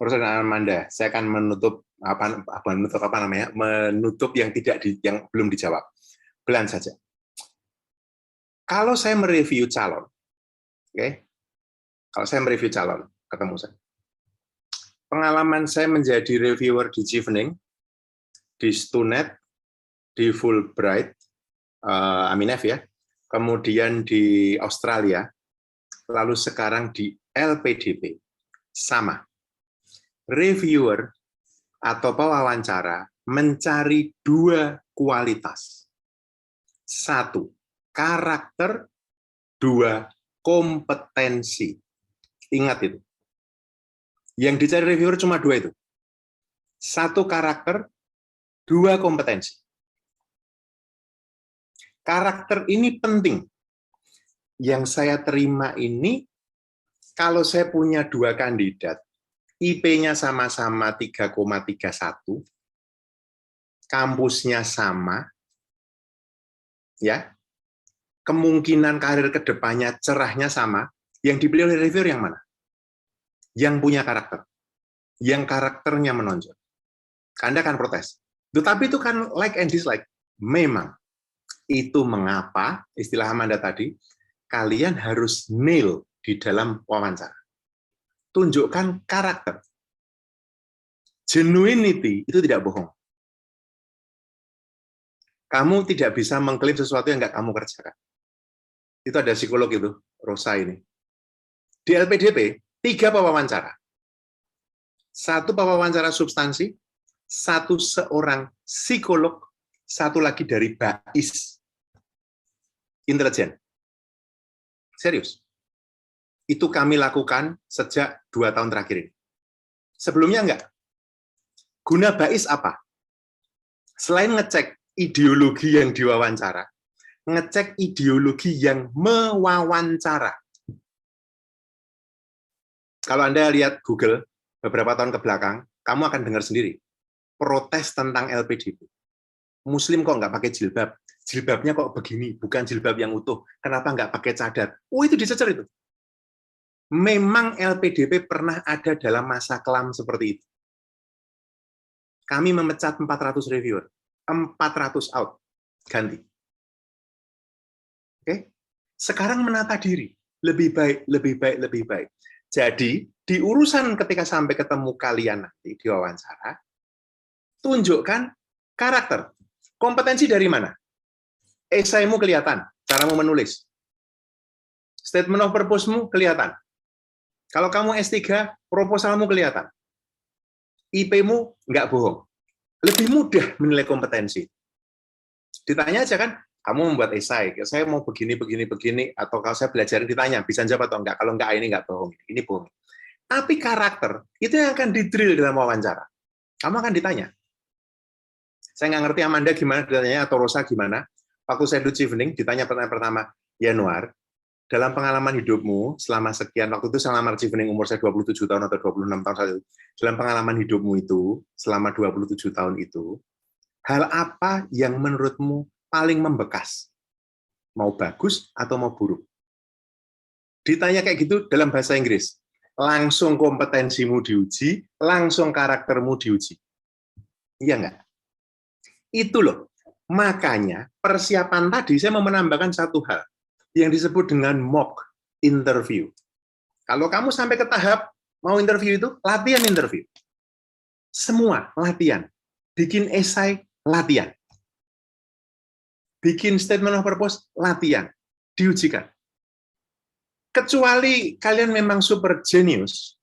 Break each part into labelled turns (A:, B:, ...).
A: Urusan Amanda, saya akan menutup menutup yang yang belum dijawab. Pelan saja. Kalau saya mereview calon, oke? Kalau saya mereview calon, ketemu saya. Pengalaman saya menjadi reviewer di Chevening, di Stunet, di Fulbright, Aminef ya, kemudian di Australia, lalu sekarang di LPDP, sama. Reviewer atau pewawancara mencari dua kualitas. Satu, karakter. Dua, kompetensi. Ingat itu. Yang dicari reviewer cuma dua itu. Satu, karakter. Dua, kompetensi. Karakter ini penting. Yang saya terima ini, kalau saya punya dua kandidat, IP-nya sama-sama 3,31, kampusnya sama, ya, kemungkinan karir ke depannya cerahnya sama, yang dipilih oleh reviewer yang mana? Yang punya karakter, yang karakternya menonjol. Anda kan protes. Tetapi itu kan like and dislike. Memang. Itu mengapa, istilah Amanda tadi, kalian harus nail di dalam wawancara. Tunjukkan karakter. Genuinity itu tidak bohong. Kamu tidak bisa mengklaim sesuatu yang nggak kamu kerjakan. Itu ada psikolog itu, Rosa ini. Di LPDP, 3 pewawancara. 1 pewawancara substansi, 1 seorang psikolog, 1 lagi dari BAIS. Intelijen. Serius. Itu kami lakukan sejak 2 tahun terakhir ini. Sebelumnya enggak. Guna BAIS apa? Selain ngecek ideologi yang diwawancara, ngecek ideologi yang mewawancara. Kalau Anda lihat Google beberapa tahun ke belakang, kamu akan dengar sendiri protes tentang LPDP. Muslim kok nggak pakai jilbab? Jilbabnya kok begini, bukan jilbab yang utuh. Kenapa nggak pakai cadar? Oh, itu dicecer itu. Memang LPDP pernah ada dalam masa kelam seperti itu. Kami memecat 400 reviewer. 400 out. Ganti. Oke? Sekarang menata diri. Lebih baik, lebih baik, lebih baik. Jadi, di urusan ketika sampai ketemu kalian nanti di wawancara, tunjukkan karakter. Kompetensi dari mana? Esaimu kelihatan, caramu menulis. Statement of purpose-mu kelihatan. Kalau kamu S3, proposalmu kelihatan. IP-mu nggak bohong. Lebih mudah menilai kompetensi. Ditanya aja kan, kamu membuat esai, saya mau begini, begini, begini, atau kalau saya belajar ditanya, bisa jawab atau enggak? Kalau enggak, ini enggak bohong. Ini bohong. Tapi karakter, itu yang akan di-drill dalam wawancara. Kamu akan ditanya. Saya nggak ngerti Amanda gimana ditanya, atau Rosa gimana. Waktu saya di Chevening, ditanya pertanyaan pertama, Yanuar, dalam pengalaman hidupmu, selama sekian, waktu itu selama Chevening umur saya 27 tahun atau 26 tahun saat itu, dalam pengalaman hidupmu itu, selama 27 tahun itu, hal apa yang menurutmu paling membekas? Mau bagus atau mau buruk? Ditanya kayak gitu dalam bahasa Inggris. Langsung kompetensimu diuji, langsung karaktermu diuji. Iya nggak? Itu loh. Makanya persiapan tadi saya mau menambahkan satu hal yang disebut dengan mock interview. Kalau kamu sampai ke tahap mau interview itu, latihan interview. Semua latihan. Bikin esai, latihan. Bikin statement of purpose, latihan. Diujikan. Kecuali kalian memang super genius,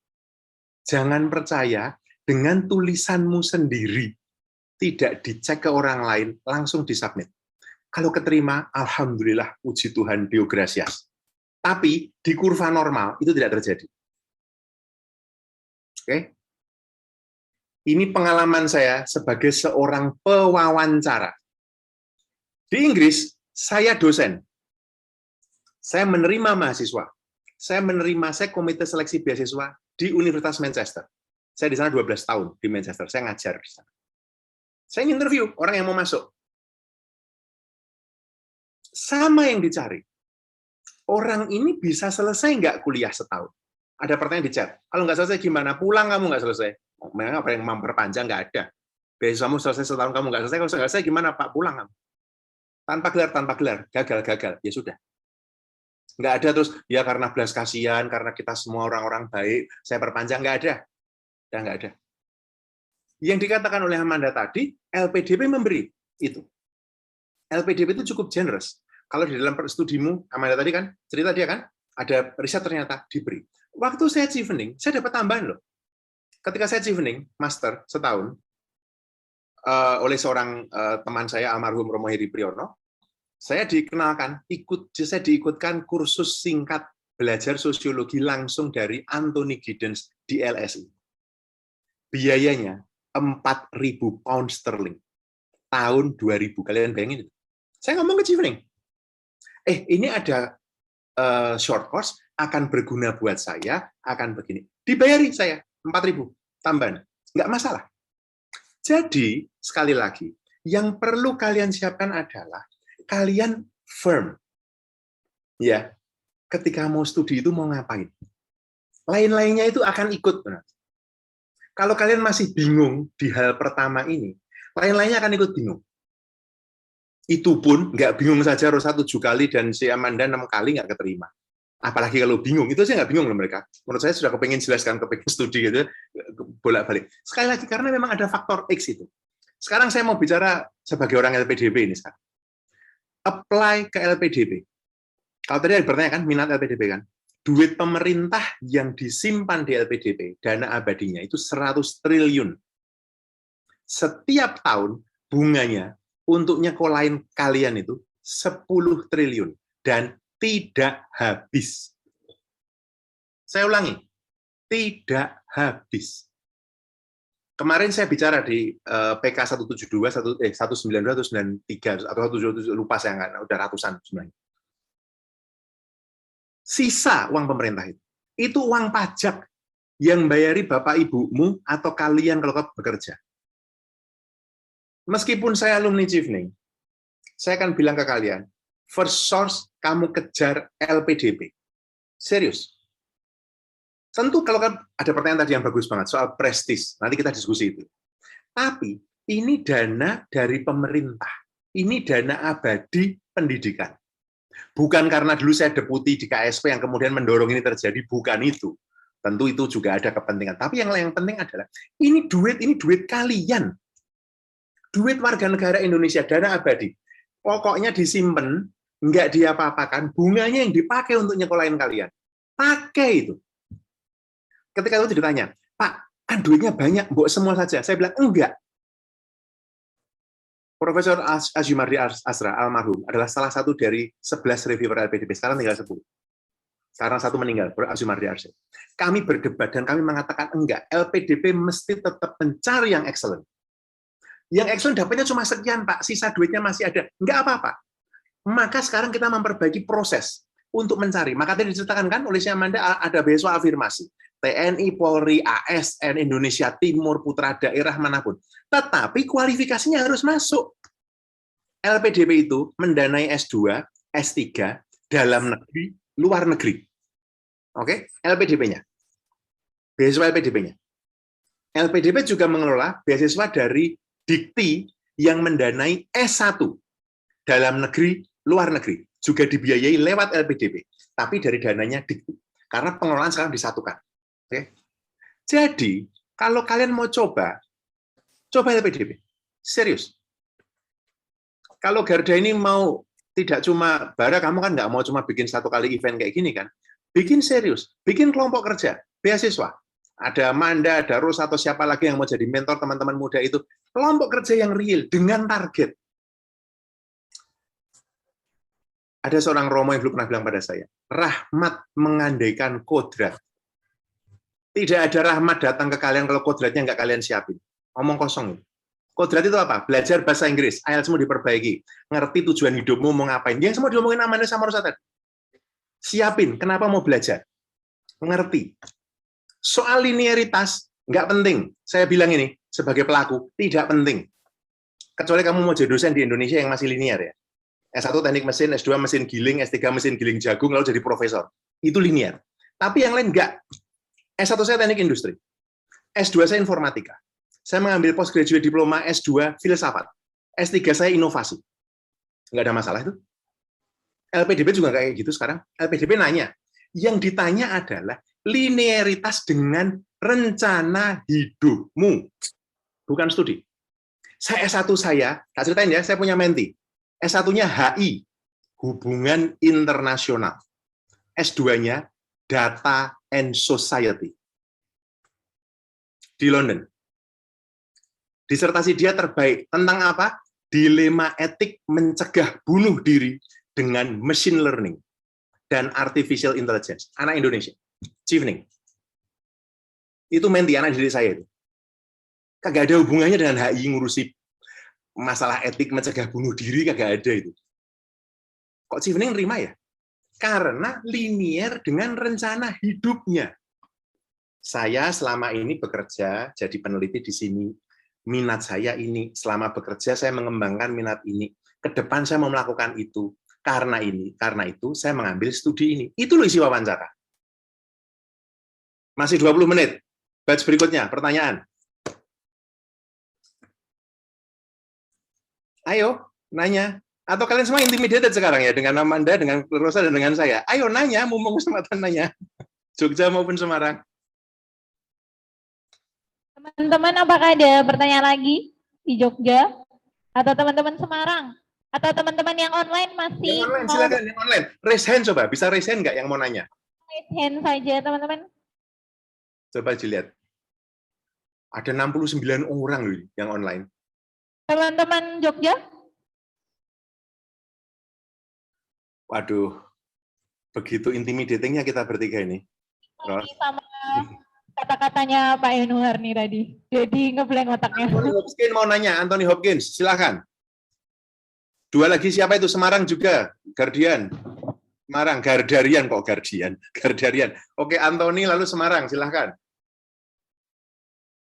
A: jangan percaya dengan tulisanmu sendiri, tidak dicek ke orang lain, langsung disubmit. Kalau keterima, alhamdulillah, puji Tuhan, Deo Gratias. Tapi di kurva normal itu tidak terjadi. Oke? Ini pengalaman saya sebagai seorang pewawancara. Di Inggris, saya dosen. Saya menerima mahasiswa. Saya komite seleksi beasiswa di Universitas Manchester. Saya di sana 12 tahun di Manchester. Saya ngajar di sana. Saya interview orang yang mau masuk. Sama yang dicari. Orang ini bisa selesai nggak kuliah setahun? Ada pertanyaan di chat. Kalau nggak selesai gimana? Pulang kamu nggak selesai. Memang apa yang memperpanjang nggak ada. Beasiswamu selesai setahun kamu nggak selesai. Kalau nggak selesai gimana Pak? Pulang kamu. Tanpa gelar, gagal. Ya sudah. Nggak ada terus, ya karena belas kasihan, karena kita semua orang-orang baik, saya perpanjang, nggak ada. Ya nggak ada. Yang dikatakan oleh Amanda tadi, LPDP memberi itu. LPDP itu cukup generous. Kalau di dalam studimu, Amanda tadi kan, cerita dia kan, ada riset ternyata diberi. Waktu saya chevening, saya dapat tambahan loh. Ketika saya chevening, master setahun, oleh seorang teman saya, almarhum Romo Heri Priyono, saya diikutkan kursus singkat belajar sosiologi langsung dari Anthony Giddens di LSI. Biayanya 4.000 pound sterling tahun 2000. Kalian bayangin? Saya ngomong ke chevening. Ini ada short course akan berguna buat saya, akan begini. Dibayari saya 4.000 tambahan. Nggak masalah. Jadi, sekali lagi, yang perlu kalian siapkan adalah kalian firm. Ya, ketika mau studi itu mau ngapain. Lain-lainnya itu akan ikut. Kalau kalian masih bingung di hal pertama ini, lain-lainnya akan ikut bingung. Itu pun nggak bingung saja Rosa 7 kali dan si Amanda 6 kali nggak keterima. Apalagi kalau bingung, itu saya nggak bingung loh mereka. Menurut saya sudah kepengen jelaskan, kepengen studi gitu, bolak-balik. Sekali lagi, karena memang ada faktor X itu. Sekarang saya mau bicara sebagai orang LPDP ini sekarang. Apply ke LPDP. Kalau tadi ada bertanya kan, minat LPDP kan, duit pemerintah yang disimpan di LPDP, dana abadinya itu 100 triliun. Setiap tahun bunganya untuk nyekolahin kalian itu 10 triliun. Dan tidak habis. Saya ulangi, tidak habis. Kemarin saya bicara di PK 172, 192, 193, atau 177, lupa saya nggak, udah ratusan sebenarnya. Sisa uang pemerintah itu uang pajak yang bayari bapak ibumu atau kalian kalau bekerja. Meskipun saya alumni chevening, saya akan bilang ke kalian, first source kamu kejar LPDP. Serius. Tentu kalau kan ada pertanyaan tadi yang bagus banget soal prestis, nanti kita diskusi itu. Tapi ini dana dari pemerintah. Ini dana abadi pendidikan. Bukan karena dulu saya deputi di KSP yang kemudian mendorong ini terjadi, bukan itu. Tentu itu juga ada kepentingan. Tapi yang penting adalah ini duit kalian. Duit warga negara Indonesia, dana abadi. Pokoknya disimpan, nggak diapa-apakan, bunganya yang dipakai untuk nyekolahin kalian. Pakai itu. Ketika itu ditanya, Pak, kan duitnya banyak, mbok semua saja. Saya bilang, enggak. Profesor Azumardi Asra, almarhum, adalah salah satu dari 11 reviewer LPDP. Sekarang tinggal 10. Sekarang satu meninggal, Azumardi Asra. Kami berdebat dan kami mengatakan, enggak. LPDP mesti tetap mencari yang excellent. Yang excellent dapatnya cuma sekian, Pak. Sisa duitnya masih ada. Enggak apa-apa. Maka sekarang kita memperbaiki proses untuk mencari. Maka tadi diceritakan kan oleh si Amanda ada beasiswa afirmasi. TNI, Polri, ASN, Indonesia Timur, putra daerah manapun. Tetapi kualifikasinya harus masuk. LPDP itu mendanai S2, S3 dalam negeri, luar negeri. Oke, LPDP-nya. Beasiswa LPDP-nya. LPDP juga mengelola beasiswa dari Dikti yang mendanai S1 dalam negeri, luar negeri. Juga dibiayai lewat LPDP. Tapi dari dananya Dikti. Karena pengelolaan sekarang disatukan. Oke. Jadi, kalau kalian mau coba LPDP. Serius. Kalau Garda ini mau tidak cuma, Bara kamu kan nggak mau cuma bikin satu kali event kayak gini kan. Bikin serius. Bikin kelompok kerja. Beasiswa. Ada Amanda, ada Ros, atau siapa lagi yang mau jadi mentor teman-teman muda itu. Kelompok kerja yang real, dengan target. Ada seorang Romo yang dulu pernah bilang pada saya, rahmat mengandaikan kodrat. Tidak ada rahmat datang ke kalian kalau kodratnya nggak kalian siapin. Omong kosong. Kodrat itu apa? Belajar bahasa Inggris, IELTS-mu diperbaiki, ngerti tujuan hidupmu mau ngapain. Yang semua diomongin Amanda sama Rosa tadi. Siapin, kenapa mau belajar? Ngerti. Soal linearitas, nggak penting. Saya bilang ini, sebagai pelaku, tidak penting. Kecuali kamu mau jadi dosen di Indonesia yang masih linear ya. S1 teknik mesin, S2 mesin giling, S3 mesin giling jagung, lalu jadi profesor. Itu linear. Tapi yang lain nggak. S1 saya teknik industri. S2 saya informatika. Saya mengambil postgraduate diploma S2 filsafat. S3 saya inovasi. Nggak ada masalah itu. LPDP juga kayak gitu sekarang. LPDP nanya. Yang ditanya adalah linearitas dengan rencana hidupmu. Bukan studi. Saya S1 tak ceritain ya, saya punya menti. S1-nya HI, Hubungan Internasional. S2-nya Data and Society. Di London. Disertasi dia terbaik. Tentang apa? Dilema etik mencegah bunuh diri dengan machine learning dan artificial intelligence. Anak Indonesia. Chevening. Itu menti anak didik saya itu. Kagak ada hubungannya dengan HI ngurusi masalah etik mencegah bunuh diri, kagak ada itu. Kok Chevening nerima ya? Karena linier dengan rencana hidupnya. Saya selama ini bekerja jadi peneliti di sini. Minat saya ini. Selama bekerja saya mengembangkan minat ini. Ke depan saya mau melakukan itu. Karena itu saya mengambil studi ini. Itu loh isi wawancara. Masih 20 menit. Batch berikutnya, pertanyaan. Ayo, nanya. Atau kalian semua intimidated sekarang ya, dengan Amanda, dengan Rosa, dan dengan saya. Ayo nanya, mumpung kesempatan nanya. Jogja maupun Semarang.
B: Teman-teman, apakah ada pertanyaan lagi di Jogja? Atau teman-teman Semarang? Atau teman-teman yang online masih
A: yang online, silakan, yang online. Raise hand coba, bisa raise hand nggak yang mau nanya?
B: Raise hand saja, teman-teman.
A: Coba dilihat. Ada 69 orang loh yang online.
B: Teman-teman Jogja?
A: Waduh, begitu intimidatingnya kita bertiga ini.
B: Sama kata-katanya Pak Yanuar nih tadi. Jadi ngeblank otaknya.
A: Anthony Hopkins mau nanya, Anthony Hopkins, silakan. Dua lagi siapa itu? Semarang juga, Guardian. Semarang, Gardarian kok Guardian. Gardarian. Oke, Anthony lalu Semarang, silakan.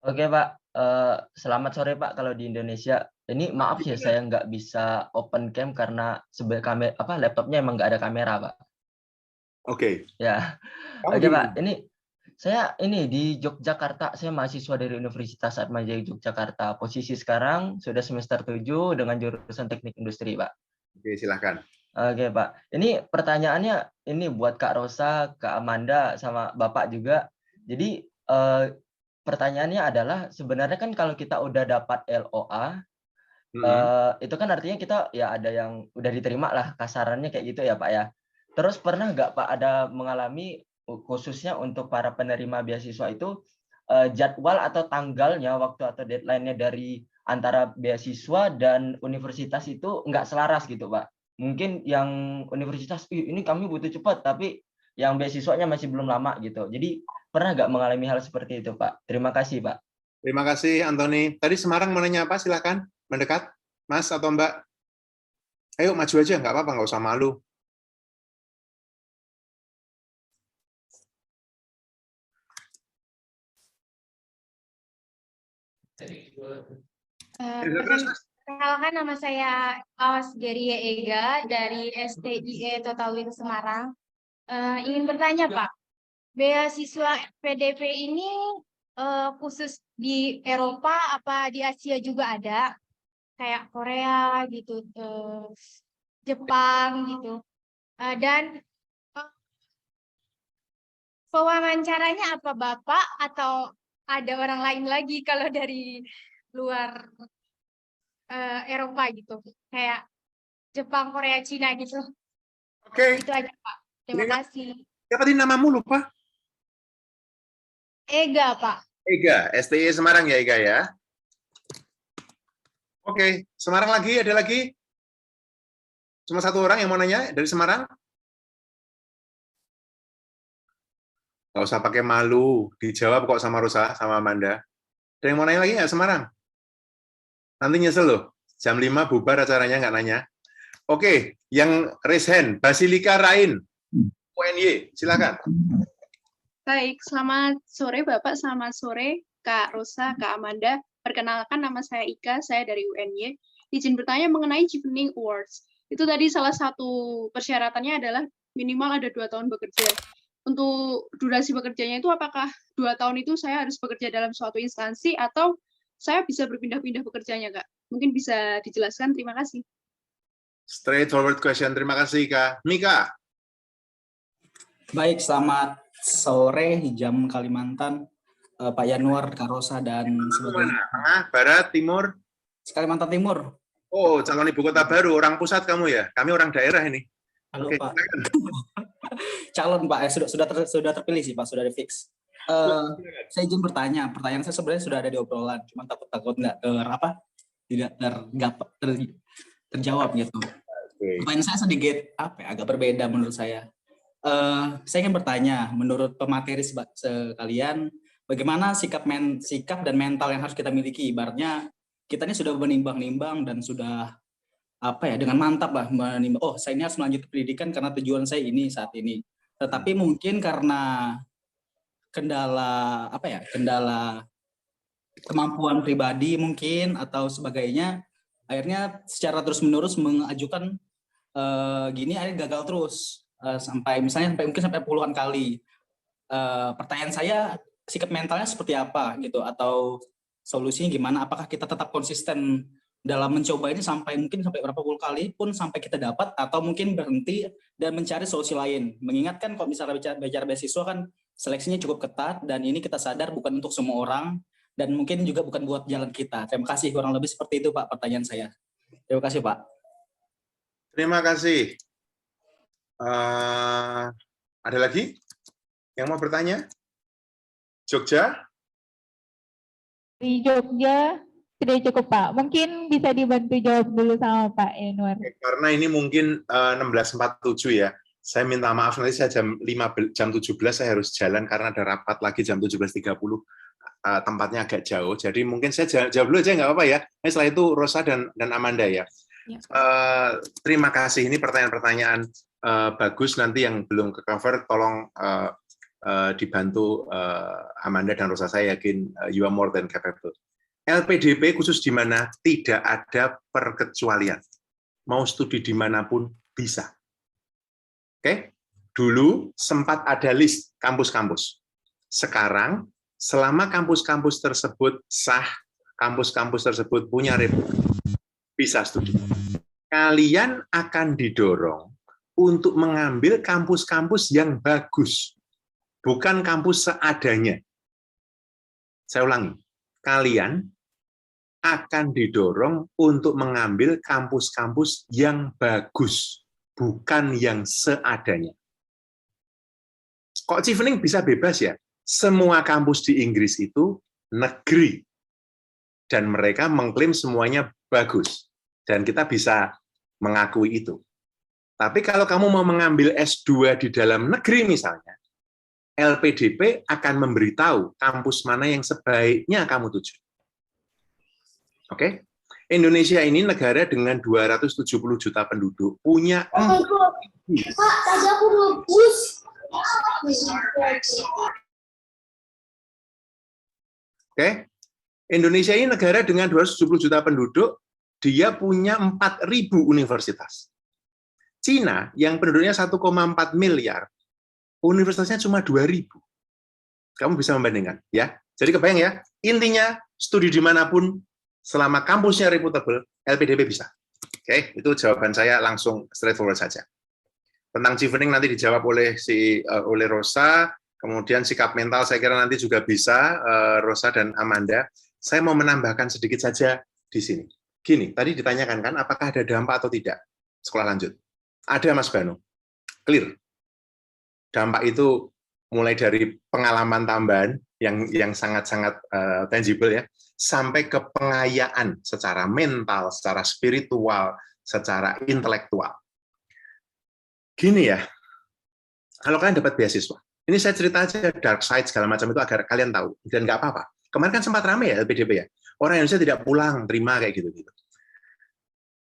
C: Oke Pak, selamat sore Pak kalau di Indonesia. Ini maaf ya saya nggak bisa open cam karena laptopnya emang nggak ada kamera Pak.
A: Oke.
C: Ya, oke Pak. Ini saya di Yogyakarta. Saya mahasiswa dari Universitas Atmajaya Yogyakarta. Posisi sekarang sudah semester 7 dengan jurusan Teknik Industri Pak.
A: Oke, silakan.
C: Oke Pak. Ini pertanyaannya ini buat Kak Rosa, Kak Amanda, sama Bapak juga. Jadi pertanyaannya adalah sebenarnya kan kalau kita udah dapat LOA, itu kan artinya kita ya ada yang udah diterima lah, kasarannya kayak gitu ya Pak ya. Terus pernah nggak Pak ada mengalami khususnya untuk para penerima beasiswa itu jadwal atau tanggalnya, waktu atau deadline-nya dari antara beasiswa dan universitas itu nggak selaras gitu Pak. Mungkin yang universitas ini kami butuh cepat, tapi yang beasiswanya masih belum lama gitu. Jadi pernah nggak mengalami hal seperti itu Pak? Terima kasih Pak.
A: Terima kasih Anthony. Tadi Semarang mau nanya apa? Silakan mendekat, Mas atau Mbak. Ayo maju aja, nggak apa-apa, nggak usah malu.
D: Perkenalkan, nama saya Awasgeria Ega dari STIE Total Win Semarang. Ingin bertanya Pak, beasiswa PDP ini khusus di Eropa apa di Asia juga ada? Kayak Korea gitu, Jepang gitu. Dan pewawancaranya apa Bapak atau ada orang lain lagi kalau dari luar Eropa gitu, kayak Jepang, Korea, Cina gitu.
A: Oke.
D: Itu aja Pak. Terima kasih.
A: Siapa tadi namamu lupa?
D: Ega Pak.
A: Ega, STI Semarang ya Ega ya. Oke, Semarang lagi, ada lagi? Cuma satu orang yang mau nanya dari Semarang? Nggak usah pakai malu, dijawab kok sama Rosa, sama Amanda. Ada yang mau nanya lagi nggak Semarang? Nanti nyesel loh, jam 5 bubar acaranya nggak nanya. Oke, yang raise hand, Basilika Rain, UNY, silakan.
E: Baik, selamat sore Bapak, selamat sore Kak Rosa, Kak Amanda. Perkenalkan, nama saya Ika, saya dari UNY. Izin bertanya mengenai Chevening Awards. Itu tadi salah satu persyaratannya adalah minimal ada 2 tahun bekerja. untuk durasi bekerjanya itu apakah 2 tahun itu saya harus bekerja dalam suatu instansi atau saya bisa berpindah-pindah bekerjanya, Kak? Mungkin bisa dijelaskan. Terima kasih.
A: Straightforward question. Terima kasih, Kak. Mika.
F: Baik, selamat sore Jam Kalimantan, Pak Yanuar, Kak Rosa, dan sebagainya.
A: Mana? Tengah, barat, timur?
F: Kalimantan Timur.
A: Oh, calon ibu kota baru, orang pusat kamu ya? Kami orang daerah ini.
F: Halo
A: Oke,
F: Pak.
A: silakan.
F: Calon Pak, sudah terpilih sih Pak, sudah di fix. Saya izin bertanya, pertanyaan saya sebenarnya sudah ada di obrolan, cuma takut nggak tidak terjawab gitu.
A: Oke.
F: Pertanyaan saya sedikit agak berbeda menurut saya. Saya ingin bertanya, menurut pemateri sekalian, bagaimana sikap dan mental yang harus kita miliki? Ibaratnya kita ini sudah menimbang-nimbang dan sudah dengan mantap lah menimbang, oh saya ini harus melanjutkan pendidikan karena tujuan saya ini saat ini. Tetapi mungkin karena kendala kemampuan pribadi mungkin atau sebagainya, akhirnya secara terus-menerus mengajukan akhirnya gagal terus sampai puluhan kali. Pertanyaan saya, sikap mentalnya seperti apa gitu, atau solusinya gimana? Apakah kita tetap konsisten dalam mencoba ini sampai berapa puluh kali pun sampai kita dapat, atau mungkin berhenti dan mencari solusi lain? Mengingatkan kalau misalnya bicara beasiswa kan seleksinya cukup ketat, dan ini kita sadar bukan untuk semua orang dan mungkin juga bukan buat jalan kita. Terima kasih, kurang lebih seperti itu Pak pertanyaan saya. Terima kasih Pak.
A: Terima kasih. Ada lagi yang mau bertanya? Jogja?
B: Di Jogja sudah cukup Pak. Mungkin bisa dibantu jawab dulu sama Pak Yanuar.
A: Karena ini mungkin 16.47 ya. Saya minta maaf, nanti saya jam 17 saya harus jalan karena ada rapat lagi jam 17.30. Tempatnya agak jauh. Jadi mungkin saya jawab dulu aja, nggak apa-apa ya. Setelah itu Rosa dan Amanda ya. Terima kasih. Ini pertanyaan-pertanyaan bagus. Nanti yang belum ke-cover, tolong dibantu Amanda dan Rosa. Saya yakin you are more than capable. LPDP khusus di mana tidak ada perkecualian. Mau studi dimanapun bisa. Oke? Dulu sempat ada list kampus-kampus. Sekarang, selama kampus-kampus tersebut sah, kampus-kampus tersebut punya reputasi, bisa studi. Kalian akan didorong untuk mengambil kampus-kampus yang bagus, bukan kampus seadanya. Saya ulangi, kalian akan didorong untuk mengambil kampus-kampus yang bagus, bukan yang seadanya. Kok Chevening bisa bebas ya? Semua kampus di Inggris itu negeri, dan mereka mengklaim semuanya bagus, dan kita bisa mengakui itu. Tapi kalau kamu mau mengambil S2 di dalam negeri misalnya, LPDP akan memberitahu kampus mana yang sebaiknya kamu tuju. Oke? Indonesia ini negara dengan 270 juta penduduk, punya Oke? Indonesia ini negara dengan 270 juta penduduk, dia punya 4.000 universitas. Cina yang penduduknya 1,4 miliar, universitasnya cuma 2.000. Kamu bisa membandingkan, ya. Jadi kebayang ya, intinya studi dimanapun, selama kampusnya reputable, LPDP bisa. Oke, itu jawaban saya langsung straightforward saja. Tentang Chevening nanti dijawab oleh Rosa, kemudian sikap mental saya kira nanti juga bisa Rosa dan Amanda. Saya mau menambahkan sedikit saja di sini. Gini, tadi ditanyakan kan apakah ada dampak atau tidak sekolah lanjut. Ada Mas Banu, clear. Dampak itu mulai dari pengalaman tambahan yang sangat-sangat tangible ya, sampai ke pengayaan secara mental, secara spiritual, secara intelektual. Gini ya, kalau kalian dapat beasiswa, ini saya cerita aja dark side segala macam itu agar kalian tahu, dan nggak apa-apa. Kemarin kan sempat ramai ya LPDP ya, orang Indonesia tidak pulang, terima kayak gitu-gitu.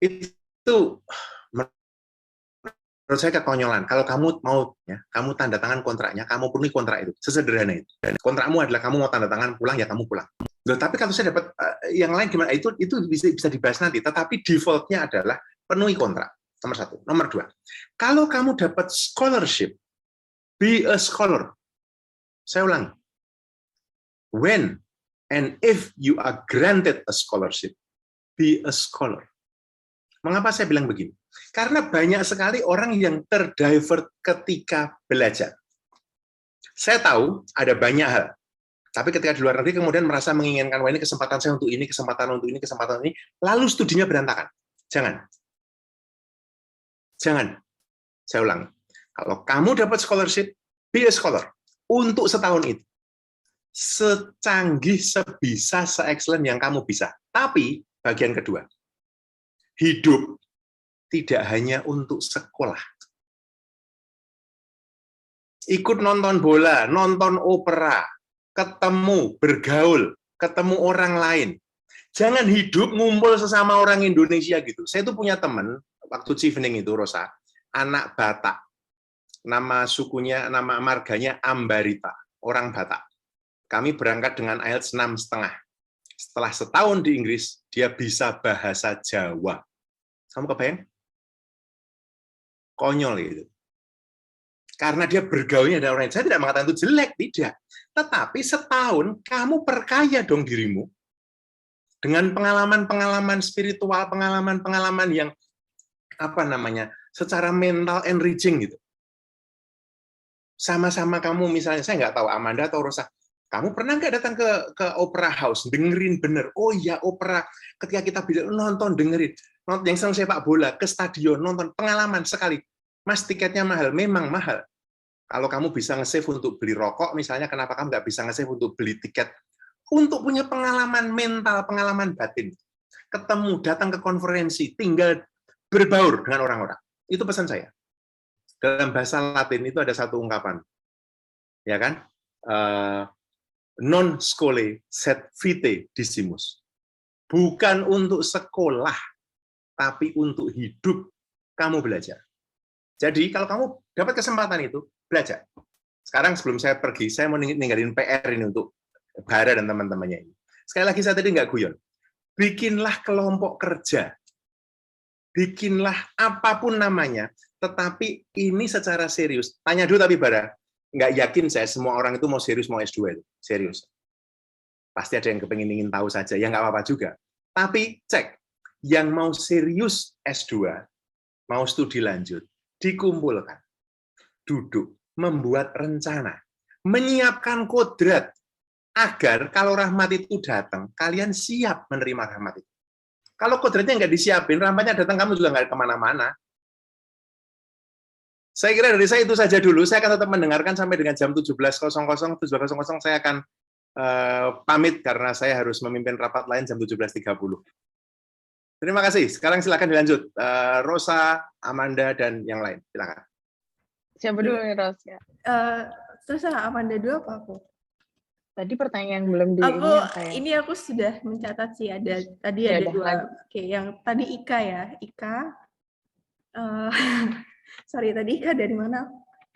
A: Itu menurut saya kekonyolan. Kalau kamu mau, ya, kamu tanda tangan kontraknya, kamu penuhi kontrak itu, sesederhana itu. Dan kontrakmu adalah kamu mau tanda tangan pulang, ya kamu pulang. Loh, tapi kalau saya dapat yang lain gimana? Itu bisa dibahas nanti. Tetapi defaultnya adalah penuhi kontrak. Nomor satu. Nomor dua, kalau kamu dapat scholarship Be a scholar. Saya ulangi. When and if you are granted a scholarship, be a scholar. Mengapa saya bilang begini? Karena banyak sekali orang yang terdivert ketika belajar. Saya tahu ada banyak hal, tapi ketika di luar negeri kemudian merasa menginginkan, wah ini kesempatan saya untuk ini, kesempatan untuk ini, kesempatan ini, lalu studinya berantakan. Jangan. Jangan. Saya ulangi. Kalau kamu dapat scholarship, be a scholar. Untuk setahun itu. Secanggih, sebisa, se-excellent yang kamu bisa. Tapi, bagian kedua, hidup tidak hanya untuk sekolah. Ikut nonton bola, nonton opera, ketemu, bergaul, ketemu orang lain. Jangan hidup ngumpul sesama orang Indonesia gitu. Saya tuh punya teman, waktu Chevening itu, Rosa, anak Batak. Nama sukunya, nama marganya Ambarita, orang Batak. Kami berangkat dengan IELTS 6,5. Setelah setahun di Inggris, dia bisa bahasa Jawa. Kamu kebayang? Konyol gitu. Karena dia bergaulnya dengan orang lain. Saya tidak mengatakan itu jelek, tidak. Tetapi setahun, kamu perkaya dong dirimu. Dengan pengalaman-pengalaman spiritual, pengalaman-pengalaman yang, secara mental enriching gitu. Sama-sama kamu misalnya, saya nggak tahu, Amanda atau Rosa, kamu pernah nggak datang ke opera house, dengerin bener, oh iya opera, ketika kita bilang nonton, dengerin, yang senang sepak bola, ke stadion, nonton, pengalaman sekali, mas tiketnya mahal, memang mahal. Kalau kamu bisa nge-save untuk beli rokok, misalnya, kenapa kamu nggak bisa nge-save untuk beli tiket, untuk punya pengalaman mental, pengalaman batin, ketemu, datang ke konferensi, tinggal berbaur dengan orang-orang. Itu pesan saya. Dalam bahasa Latin itu ada satu ungkapan, ya kan? Non scholae sed vitae decimus. Bukan untuk sekolah, tapi untuk hidup kamu belajar. Jadi kalau kamu dapat kesempatan itu, belajar. Sekarang sebelum saya pergi, saya mau ninggalin PR ini untuk Bara dan teman-temannya ini. Sekali lagi saya tadi nggak guyon. Bikinlah kelompok kerja. Bikinlah apapun namanya, tetapi ini secara serius. Tanya dulu tapi Bara, nggak yakin saya semua orang itu mau serius mau S2 itu. Serius. Pasti ada yang ingin tahu saja, ya nggak apa-apa juga. Tapi cek, yang mau serius S2, mau studi lanjut, dikumpulkan. Duduk, membuat rencana, menyiapkan kodrat, agar kalau rahmat itu datang, kalian siap menerima rahmat itu. Kalau kodratnya nggak disiapin, rahmatnya datang, kamu juga nggak kemana-mana. Saya kira dari saya itu saja dulu. Saya akan tetap mendengarkan sampai dengan jam 17.00. 17.00 saya akan pamit karena saya harus memimpin rapat lain jam 17.30. Terima kasih. Sekarang silakan dilanjut. Rosa, Amanda, dan yang lain. Silakan.
G: Siapa dulu nih, Rosa?
H: Terserah Amanda dulu apa aku?
G: Tadi pertanyaan belum di
H: ini aku sudah mencatat sih, ada tadi ada dua. Oke, yang tadi Ika ya. Ika. Sorry, tadi Ika dari mana?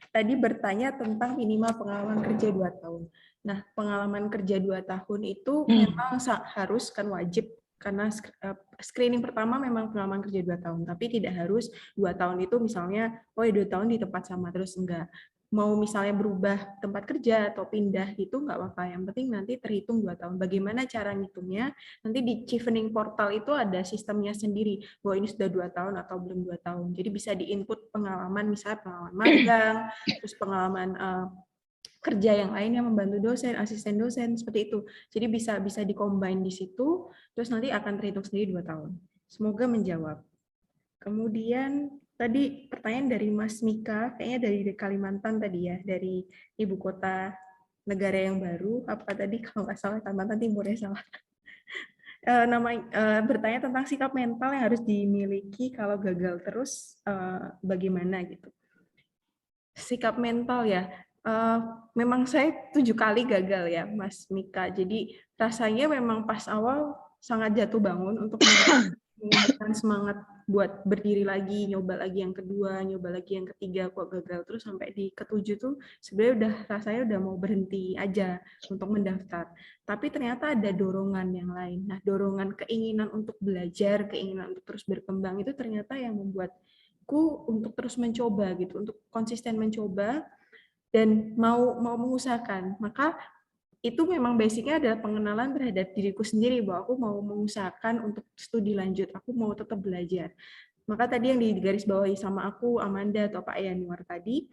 H: Tadi bertanya tentang minimal pengalaman kerja 2 tahun. Nah, pengalaman kerja 2 tahun itu memang harus kan wajib, karena screening pertama memang pengalaman kerja 2 tahun, tapi tidak harus 2 tahun itu misalnya, oh ya 2 tahun di tempat sama, terus enggak. Mau misalnya berubah tempat kerja atau pindah itu nggak apa-apa, yang penting nanti terhitung 2 tahun. Bagaimana cara ngitungnya? Nanti di Chevening portal itu ada sistemnya sendiri, bahwa ini sudah 2 tahun atau belum 2 tahun. Jadi bisa di-input pengalaman, misalnya pengalaman magang, terus pengalaman kerja yang lain yang membantu dosen, asisten dosen, seperti itu. Jadi bisa di-combine di situ, terus nanti akan terhitung sendiri 2 tahun. Semoga menjawab. Kemudian tadi pertanyaan dari Mas Mika, kayaknya dari Kalimantan tadi ya, dari ibu kota negara yang baru, apa tadi kalau nggak salah Kalimantan Timur ya salah. Bertanya tentang sikap mental yang harus dimiliki kalau gagal terus, bagaimana gitu. Sikap mental ya, memang saya 7 kali gagal ya Mas Mika, jadi rasanya memang pas awal sangat jatuh bangun untuk menumbuhkan semangat buat berdiri lagi, nyoba lagi yang kedua, nyoba lagi yang ketiga, kok gagal terus sampai di ke-7 tuh sebenarnya rasanya udah mau berhenti aja untuk mendaftar. Tapi ternyata ada dorongan yang lain. Nah, dorongan keinginan untuk belajar, keinginan untuk terus berkembang itu ternyata yang membuatku untuk terus mencoba gitu, untuk konsisten mencoba. dan mau mengusahakan, maka itu memang basicnya adalah pengenalan terhadap diriku sendiri bahwa aku mau mengusahakan untuk studi lanjut, aku mau tetap belajar. Maka tadi yang digarisbawahi sama aku, Amanda atau Pak Yanuar tadi,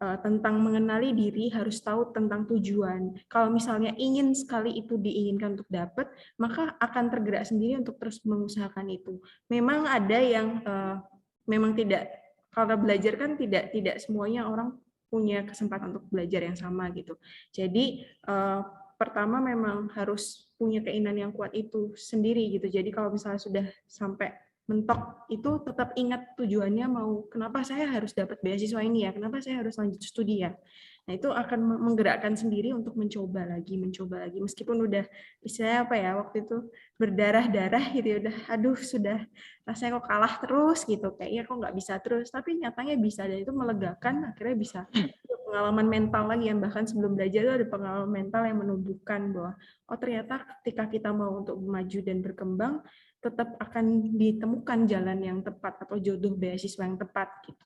H: tentang mengenali diri, harus tahu tentang tujuan. Kalau misalnya ingin sekali itu diinginkan untuk dapat, maka akan tergerak sendiri untuk terus mengusahakan itu. Memang ada yang memang tidak, kalau belajar kan tidak semuanya orang punya kesempatan untuk belajar yang sama gitu. Jadi pertama memang harus punya keinginan yang kuat itu sendiri gitu. Jadi kalau misalnya sudah sampai mentok itu, tetap ingat tujuannya, mau kenapa saya harus dapat beasiswa ini ya, kenapa saya harus lanjut studi ya. Nah itu akan menggerakkan sendiri untuk mencoba lagi meskipun udah istilahnya apa ya, waktu itu berdarah-darah gitu ya, udah aduh sudah rasanya kok kalah terus gitu, kayaknya kok nggak bisa terus, tapi nyatanya bisa, dan itu melegakan, akhirnya bisa. Pengalaman mental lagi yang bahkan sebelum belajar itu ada pengalaman mental yang menumbuhkan bahwa oh ternyata ketika kita mau untuk maju dan berkembang, tetap akan ditemukan jalan yang tepat atau jodoh beasiswa yang tepat gitu.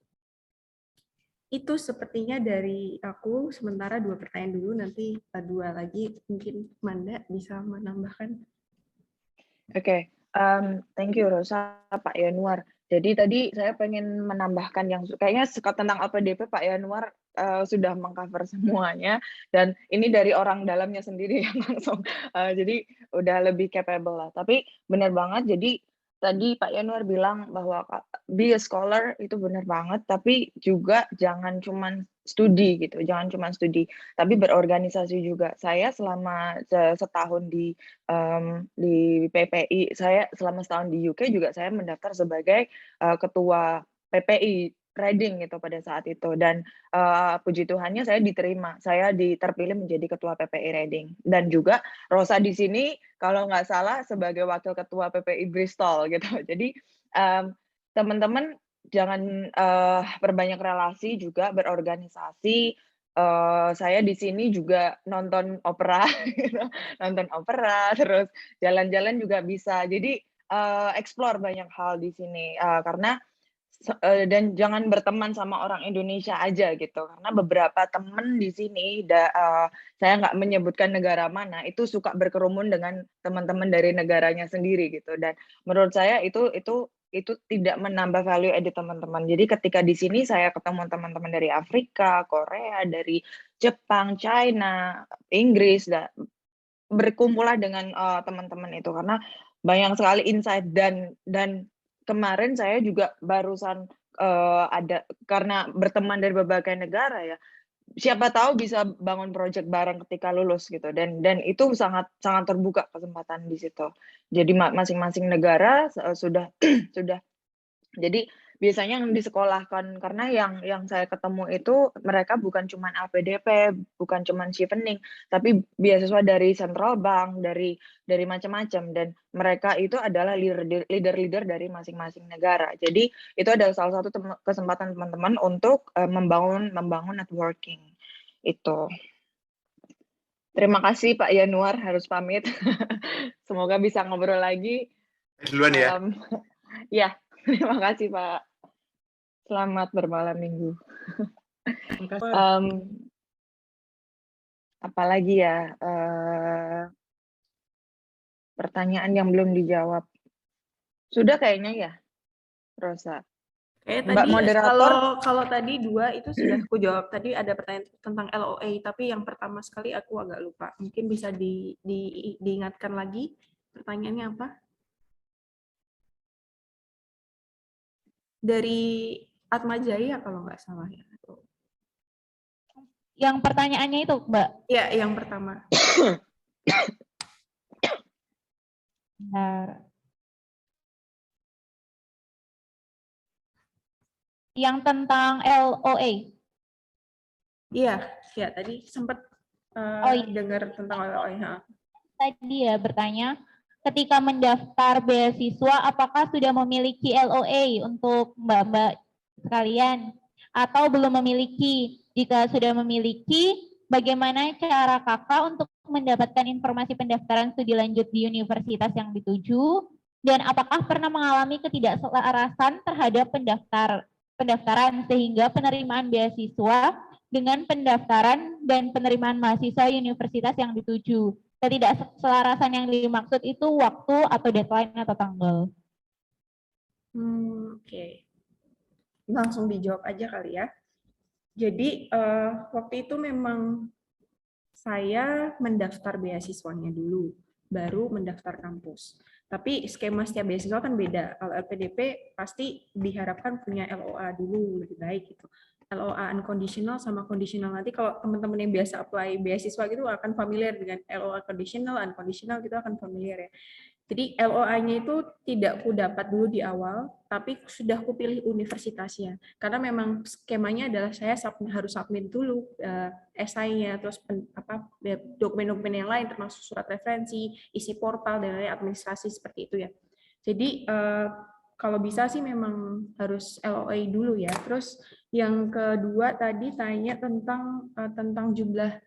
H: Itu sepertinya dari aku, sementara 2 pertanyaan dulu, nanti 2 lagi mungkin Manda bisa menambahkan.
G: Oke, thank you Rosa, Pak Yanuar. Jadi tadi saya pengen menambahkan yang kayaknya tentang LPDP Pak Yanuar sudah mengcover semuanya, dan ini dari orang dalamnya sendiri yang langsung, jadi udah lebih capable lah. Tapi benar banget, jadi tadi Pak Yanuar bilang bahwa be a scholar itu benar banget, tapi juga jangan cuman studi gitu, jangan cuman studi, tapi berorganisasi juga. Saya selama setahun di PPI, saya selama setahun di UK juga saya mendaftar sebagai ketua PPI Reading gitu pada saat itu, dan puji Tuhannya saya diterima, saya terpilih menjadi ketua PPI Reading, dan juga Rosa di sini kalau nggak salah sebagai wakil ketua PPI Bristol gitu. Jadi teman-teman jangan perbanyak relasi, juga berorganisasi. Saya di sini juga nonton opera, nonton opera, terus jalan-jalan juga bisa. Jadi explore banyak hal di sini, karena dan jangan berteman sama orang Indonesia aja gitu, karena beberapa teman di sini, saya nggak menyebutkan negara mana, itu suka berkerumun dengan teman-teman dari negaranya sendiri gitu, dan menurut saya itu tidak menambah value added teman-teman. Jadi ketika di sini saya ketemu teman-teman dari Afrika, Korea, dari Jepang, China, Inggris, berkumpullah dengan teman-teman itu, karena banyak sekali insight, dan kemarin saya juga barusan ada, karena berteman dari berbagai negara ya, siapa tahu bisa bangun project bareng ketika lulus gitu, dan itu sangat terbuka kesempatan di situ. Jadi masing-masing negara sudah jadi biasanya yang disekolahkan, karena yang saya ketemu itu mereka bukan cuma LPDP, bukan cuma Chevening, tapi beasiswa dari Central Bank, dari macam-macam, dan mereka itu adalah leader dari masing-masing negara. Jadi itu adalah salah satu kesempatan teman-teman untuk membangun networking itu. Terima kasih Pak Yanuar, harus pamit. Semoga bisa ngobrol lagi.
A: Duluan ya.
G: Ya, terima kasih Pak. Selamat bermalam minggu. Apalagi ya, pertanyaan yang belum dijawab. Sudah kayaknya ya, Rosa.
H: Mbak tadi moderator, kalau tadi 2 itu sudah aku jawab. Tadi ada pertanyaan tentang LOA, tapi yang pertama sekali aku agak lupa. Mungkin bisa diingatkan lagi pertanyaannya apa? Dari Atma Jaya kalau nggak salah ya.
B: Yang pertanyaannya itu, Mbak?
H: Ya, yang pertama.
B: Bentar. Yang tentang LOA.
H: Iya, ya tadi sempat dengar tentang LOA.
B: Tadi ya bertanya, ketika mendaftar beasiswa, apakah sudah memiliki LOA untuk Mbak-mbak sekalian atau belum memiliki? Jika sudah memiliki, bagaimana cara kakak untuk mendapatkan informasi pendaftaran studi lanjut di universitas yang dituju? Dan apakah pernah mengalami ketidakselarasan terhadap pendaftaran sehingga penerimaan beasiswa dengan pendaftaran dan penerimaan mahasiswa universitas yang dituju. Ketidakselarasan yang dimaksud itu waktu atau deadline atau tanggal.
H: Oke. Langsung dijawab aja kali ya. Jadi waktu itu memang saya mendaftar beasiswanya dulu, baru mendaftar kampus. Tapi skema setiap beasiswa kan beda. Kalau LPDP pasti diharapkan punya LOA dulu, lebih baik gitu. LOA unconditional sama conditional. Nanti kalau teman-teman yang biasa apply beasiswa gitu akan familiar dengan LOA conditional, unconditional gitu akan familiar ya. Jadi LOA-nya itu tidak ku dapat dulu di awal, tapi sudah ku pilih universitasnya. Karena memang skemanya adalah saya harus submit dulu esainya, terus dokumen-dokumen yang lain termasuk surat referensi, isi portal dan lain administrasi seperti itu ya. Jadi kalau bisa sih memang harus LOA dulu ya. Terus yang kedua tadi tanya tentang jumlah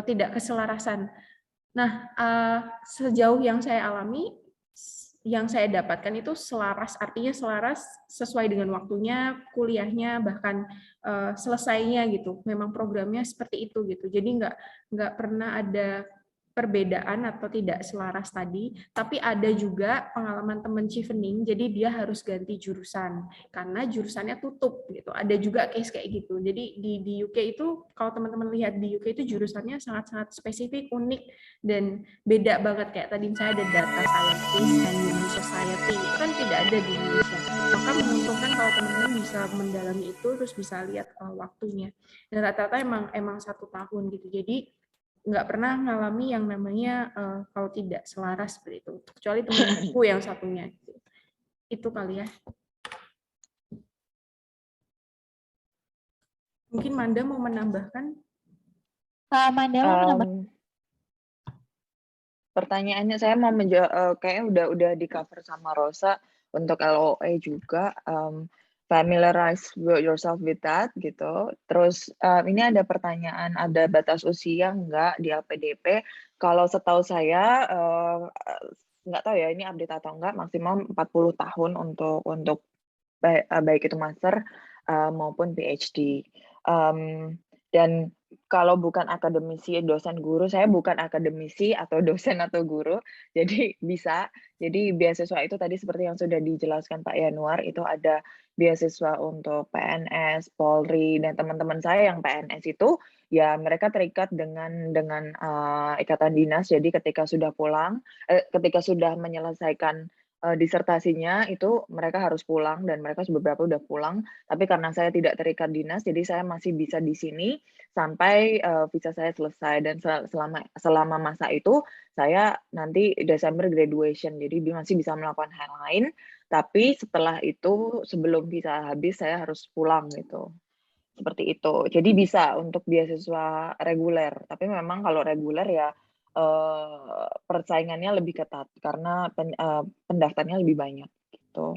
H: tidak keselarasan. Nah, sejauh yang saya alami, yang saya dapatkan itu selaras, artinya selaras sesuai dengan waktunya, kuliahnya, bahkan selesainya gitu. Memang programnya seperti itu gitu. Jadi nggak pernah ada perbedaan atau tidak selaras tadi, tapi ada juga pengalaman teman Chevening, jadi dia harus ganti jurusan karena jurusannya tutup gitu. Ada juga case kayak gitu. Jadi di UK itu kalau teman-teman lihat di UK itu jurusannya sangat-sangat spesifik, unik dan beda banget kayak tadi misalnya ada data scientist dan human society itu kan tidak ada di Indonesia. Maka menguntungkan kalau teman-teman bisa mendalami itu terus bisa lihat waktunya. Dan rata-rata emang 1 tahun gitu. Jadi nggak pernah ngalami yang namanya kalau tidak selaras seperti itu, kecuali temanku yang satunya. Itu kali ya. Mungkin Manda mau menambahkan?
B: Manda mau menambahkan?
G: Pertanyaannya saya mau menjawab, kayaknya udah di cover sama Rosa untuk LOA juga. Familiarize yourself with that gitu. Terus ini ada pertanyaan, ada batas usia enggak di LPDP? Kalau setahu saya nggak tahu ya ini update atau enggak, maksimal 40 tahun untuk baik itu master maupun PhD. Dan kalau bukan akademisi, dosen guru, saya bukan akademisi atau dosen atau guru, jadi bisa. Jadi beasiswa itu tadi seperti yang sudah dijelaskan Pak Yanuar, itu ada beasiswa untuk PNS, Polri, dan teman-teman saya yang PNS itu, ya mereka terikat dengan ikatan dinas, jadi ketika sudah pulang, ketika sudah menyelesaikan disertasinya itu mereka harus pulang dan mereka beberapa udah pulang, tapi karena saya tidak terikat dinas jadi saya masih bisa di sini sampai visa saya selesai, dan selama masa itu saya nanti Desember graduation, jadi masih bisa melakukan hal lain, tapi setelah itu sebelum visa habis saya harus pulang gitu. Seperti itu. Jadi bisa untuk beasiswa reguler, tapi memang kalau reguler ya persaingannya lebih ketat karena pendaftarnya lebih banyak gitu.